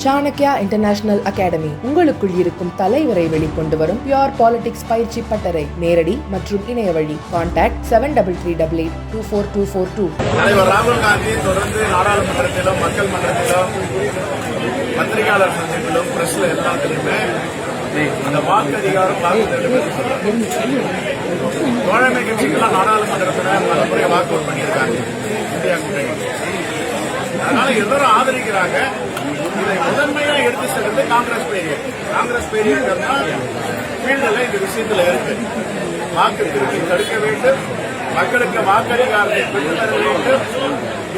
Chanakya international academy உங்களுக்குள் இருக்கும் தலைவரை வெளிக்கொண்டு வரும் பியூர் பாலிடிக்ஸ் பயிற்சி பட்டறை. நேரடி மற்றும் இணைய வழி. கான்டாக்ட் 7338824242. தலைவர் ராகுல் காந்தி தொடர்ந்து நாடாளுமன்றத்திலும் மக்கள் மன்றத்திலும் பத்திரிகையாளர் சந்திப்பிலும் பிரஸ்ல எல்லாத்திலுமே அந்த வாக்கு அதிகாரம் தோழமை கட்சிகள்லாம் நாடாளுமன்றத்தில் பலமுறை வாக்கு அவுட் பண்ணியிருக்காங்க இந்தியா கூட்டணி. அதனால எல்லாரும் ஆதரிக்கிறாங்க. இதை முதன்மையா எடுத்து செல்வது காங்கிரஸ் பேரியக்கா ஃபீல்டில் இந்த விஷயத்துல இருக்கு. வாக்கு திருப்பி தடுக்க வேண்டும், மக்களுக்கு வாக்களிகாரத்தை பெற்றுத்தர வேண்டும்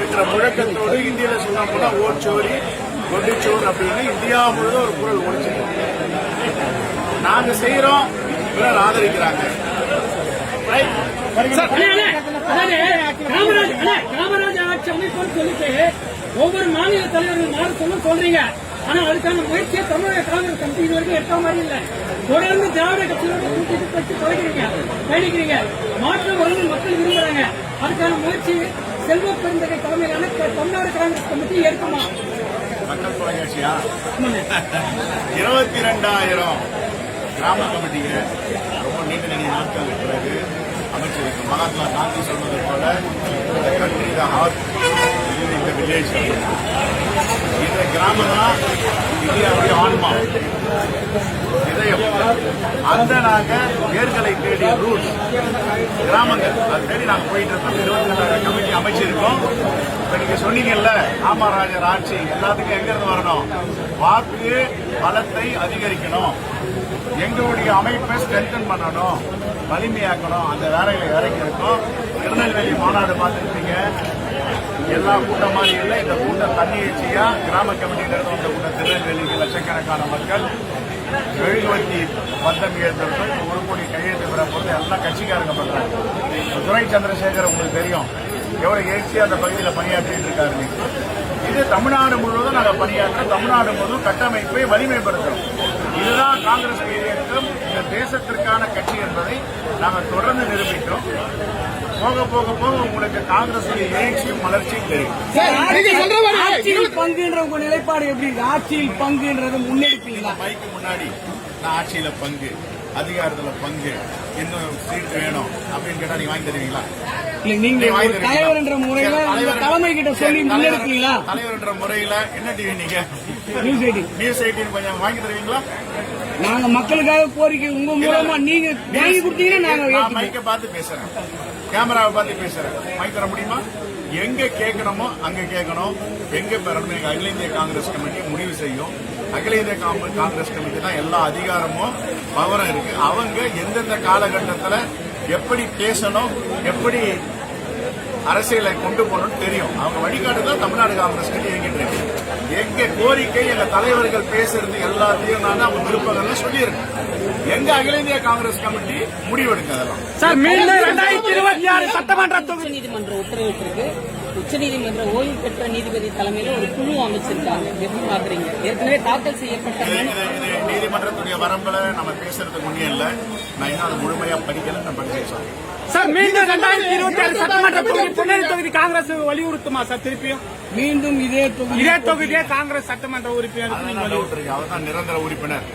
என்ற முழக்கத்தோடு இந்தியில சொன்னா போனா ஓட்சோரி கொண்டிச்சோர் அப்படின்னு இந்தியா முழுவதும் ஒரு குரல் ஒழிச்சு நாங்க செய்யறோம், பிறர் ஆதரிக்கிறாங்க. காமராஜ் ஆட்சி அமைப்புன்னு சொல்லிட்டு ஒவ்வொரு மாநில தலைவர்கள் மாற சொல்றீங்க. ஆனா அதுக்கான முயற்சியை தமிழக காங்கிரஸ் கட்சி இது வரைக்கும் எடுத்த மாதிரி இல்ல. தொடர்ந்து திராவிட கட்சியோட கூட்டிட்டு கட்சி பயணிக்கிறீங்க. மாற்றம் வருவது மக்கள் விரும்புறாங்க. அதுக்கான முயற்சி செல்வ பெருந்தகை தலைமையிலான தமிழ்நாடு காங்கிரஸ் கமிட்டி ஏற்குமா? மக்கள் தொலைக்காட்சியா 22,000 கிராம கமிட்டிங்க ரொம்ப நீண்ட நாட்கள் பிறகு அமைச்சிருக்கு. மகாத்மா காந்தி சொன்னது போல இந்த வில்லேஜ், இந்த கிராமம் தான் இந்தியாவுடைய ஆன்மா, இதயம். அந்த நாங்க வேர்களை தேடி ரூட்ஸ் கிராமங்கள் அது தேடி நாங்க போயிட்டு இருக்கோம். 22,000 கமிட்டி அமைச்சிருக்கோம். இப்ப நீங்க சொன்னீங்கல்ல காமராஜர் ஆட்சி எல்லாத்துக்கும் எங்க இருந்து வரணும்? வாக்கு பலத்தை அதிகரிக்கணும், எங்களுடைய அமைப்பை ஸ்ட்ரென்தன் பண்ணணும், வலிமையாக்கணும். அந்த வேலைகளை இறக்கி இருக்கோம். திருநெல்வேலி மாநாடு பார்த்துருப்பீங்க. எல்லா கூட்டம் மாதிரி இல்லை. இந்த கூட்டம் தன்னிச்சையா கிராம கமிட்டியிலிருந்து வந்த கூட்டம். திருநெல்வேலிக்கு லட்சக்கணக்கான மக்கள் மெழுகுவர்த்தி பந்தம் ஏற்றவர்கள் 1 கோடி கையெழுத்து பெற போது எல்லாம் கட்சிக்காரங்க பண்றாங்க. துரை சந்திரசேகர் உங்களுக்கு தெரியும் எவ்வளவு எழுச்சியா அந்த பகுதியில் பணியாற்றிட்டு இருக்காரு. இது தமிழ்நாடு முழுவதும் நாங்கள் பணியாற்ற, தமிழ்நாடு முழுவதும் கட்டமைப்பை வலிமைப்படுத்தும். இதுதான் காங்கிரஸ் இயக்கம் இந்த தேசத்திற்கான கட்சி என்பதை நாங்கள் தொடர்ந்து நிரூபிக்கிறோம். போக போக போக உங்களுக்கு காங்கிரஸ் எழுச்சியும் வளர்ச்சியும் தெரியும். ஆட்சியில் பங்குன்ற உங்க நிலைப்பாடு எப்படி இருக்கு? ஆட்சியில் பங்குன்றது முன்னெடுப்பீங்களா? மைக்கு முன்னாடி நான் ஆட்சியில பங்கு, அதிகாரத்துல பங்கு, இன்னும் சீட் வேணும் அப்படின்னு கேட்டா நீங்க வாங்கி தருவீங்களா? இல்ல, நீங்க தலைவர் என்ற முறையில தலைமை கிட்ட சொல்லி முன்னெடுப்பீங்களா? தலைவர் என்ற முறையில என்ன டிவி நீங்க நியூஸ் 18 கொஞ்சம் வாங்கி தருவீங்களா? நாங்க மக்களுக்காக கோரிக்கை உங்க மூலமா நீங்க வாங்கி கொடுத்தீங்கன்னா நாங்க மைக்க பார்த்து பேசுறேன், கேமராவை பார்த்து பேசுறேன். மைக் தர முடியுமா? எங்க கேட்கணுமோ அங்க கேட்கணும், எங்க பெறணும் எங்க அகில இந்திய காங்கிரஸ் கமிட்டி முடிவு செய்யும். அகில இந்திய காங்கிரஸ் கமிட்டி தான் எல்லா அதிகாரமும் பவரும் இருக்கு. அவங்க எந்தெந்த காலகட்டத்தில் எப்படி பேசணும், எப்படி அரசியலை கொண்டு போகணும்னு தெரியும். அவங்க வழிகாட்டுதான் தமிழ்நாடு காங்கிரஸ் கட்சி இயங்கிட்டு இருக்கு. எங்க கோரிக்கை எங்க தலைவர்கள் பேசுறது எல்லாத்தையும் நான் அவங்க விருப்பங்கள் சொல்லியிருக்கேன். எங்க அகில இந்திய காங்கிரஸ் கமிட்டி முடிவெடுக்க அதெல்லாம். சார், மீண்டும் 2026 சட்டமன்ற உச்சநீதிமன்ற உத்தரவிட்டிருக்கு. உச்சநீதிமன்ற ஓய்வு பெற்ற நீதிபதி தலைமையில ஒரு குழு அமைச்சிருக்காங்க. எப்படி பாக்குறீங்க? ஏற்கனவே தாக்கல் செய்யப்பட்ட நீதிமன்றத்துடைய வரம்புல நம்ம பேசுறதுக்கு முன்னே இல்ல. நான் இன்னும் அதை முழுமையா படிக்கல, நான் படிச்சேன். சார், மீண்டும் 2026 சட்டமன்ற பொன்னேரி தொகுதி காங்கிரஸ் வலியுறுத்துமா சார்? திருப்பியும் மீண்டும் இதே தொகுதியே காங்கிரஸ் சட்டமன்ற உறுப்பினர் அவர் தான் நிரந்தர உறுப்பினர்.